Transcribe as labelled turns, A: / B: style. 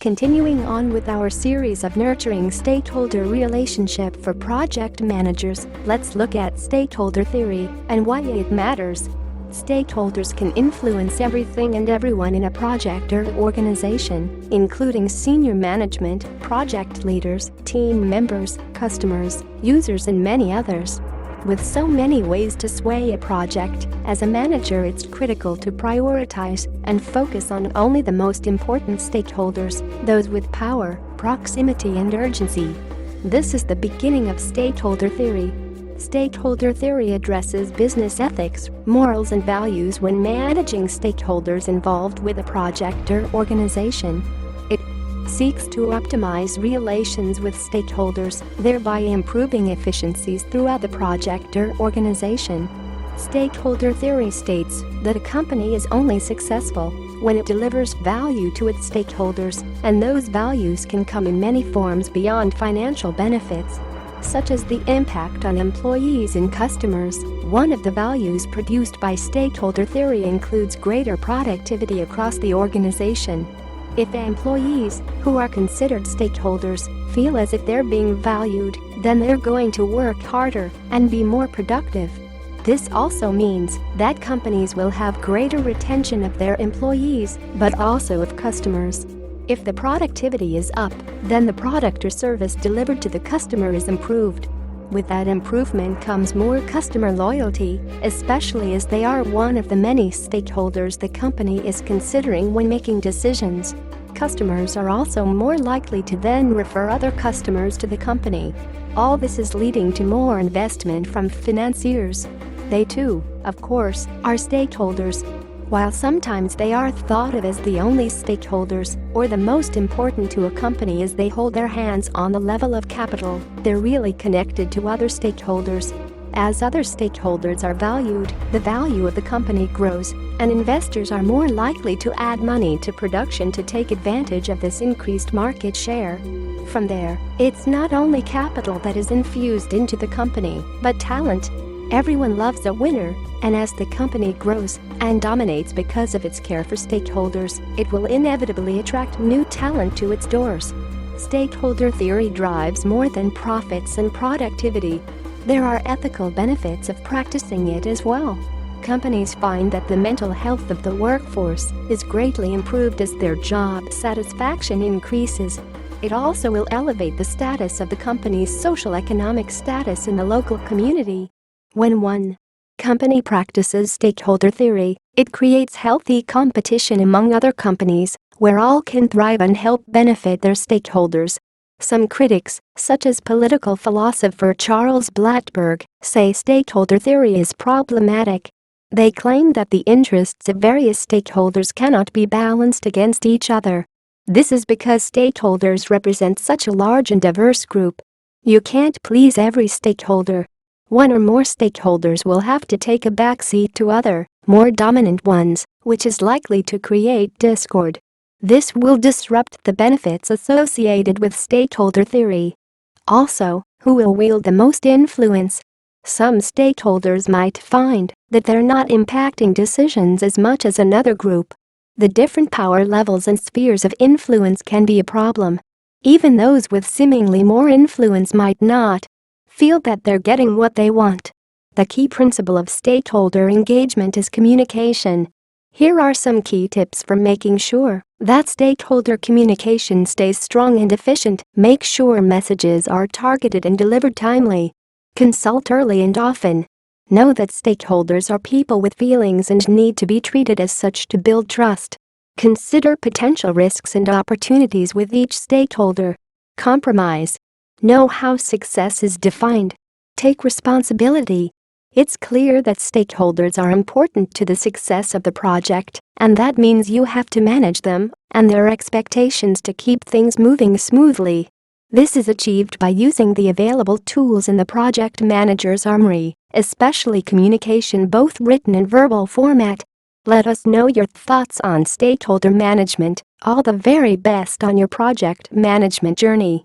A: Continuing on with our series of nurturing stakeholder relationship for project managers, let's look at stakeholder theory and why it matters. Stakeholders can influence everything and everyone in a project or organization, including senior management, project leaders, team members, customers, users, and many others. With so many ways to sway a project, as a manager it's critical to prioritize and focus on only the most important stakeholders, those with power, proximity, and urgency. This is the beginning of stakeholder theory. Stakeholder theory addresses business ethics, morals, and values when managing stakeholders involved with a project or organization. It seeks to optimize relations with stakeholders, thereby improving efficiencies throughout the project or organization. Stakeholder theory states that a company is only successful when it delivers value to its stakeholders, and those values can come in many forms beyond financial benefits, such as the impact on employees and customers. One of the values produced by stakeholder theory includes greater productivity across the organization. If employees, who are considered stakeholders, feel as if they're being valued, then they're going to work harder and be more productive. This also means that companies will have greater retention of their employees, but also of customers. If the productivity is up, then the product or service delivered to the customer is improved. With that improvement comes more customer loyalty, especially as they are one of the many stakeholders the company is considering when making decisions. Customers are also more likely to then refer other customers to the company. All this is leading to more investment from financiers. They too, of course, are stakeholders. While sometimes they are thought of as the only stakeholders or the most important to a company as they hold their hands on the level of capital, they're really connected to other stakeholders. As other stakeholders are valued, the value of the company grows, and investors are more likely to add money to production to take advantage of this increased market share. From there, it's not only capital that is infused into the company, but talent. Everyone loves a winner, and as the company grows and dominates because of its care for stakeholders, it will inevitably attract new talent to its doors. Stakeholder theory drives more than profits and productivity. There are ethical benefits of practicing it as well. Companies find that the mental health of the workforce is greatly improved as their job satisfaction increases. It also will elevate the status of the company's social-economic status in the local community. When one company practices stakeholder theory, it creates healthy competition among other companies, where all can thrive and help benefit their stakeholders. Some critics, such as political philosopher Charles Blackburn, say stakeholder theory is problematic. They claim that the interests of various stakeholders cannot be balanced against each other. This is because stakeholders represent such a large and diverse group. You can't please every stakeholder. One or more stakeholders will have to take a backseat to other, more dominant ones, which is likely to create discord. This will disrupt the benefits associated with stakeholder theory. Also, who will wield the most influence? Some stakeholders might find that they're not impacting decisions as much as another group. The different power levels and spheres of influence can be a problem. Even those with seemingly more influence might not feel that they're getting what they want. The key principle of stakeholder engagement is communication. Here are some key tips for making sure that stakeholder communication stays strong and efficient. Make sure messages are targeted and delivered timely. Consult early and often. Know that stakeholders are people with feelings and need to be treated as such to build trust. Consider potential risks and opportunities with each stakeholder. Compromise. Know how success is defined. Take responsibility. It's clear that stakeholders are important to the success of the project, and that means you have to manage them and their expectations to keep things moving smoothly. This is achieved by using the available tools in the project manager's armory, especially communication, both written and verbal format. Let us know your thoughts on stakeholder management. All the very best on your project management journey.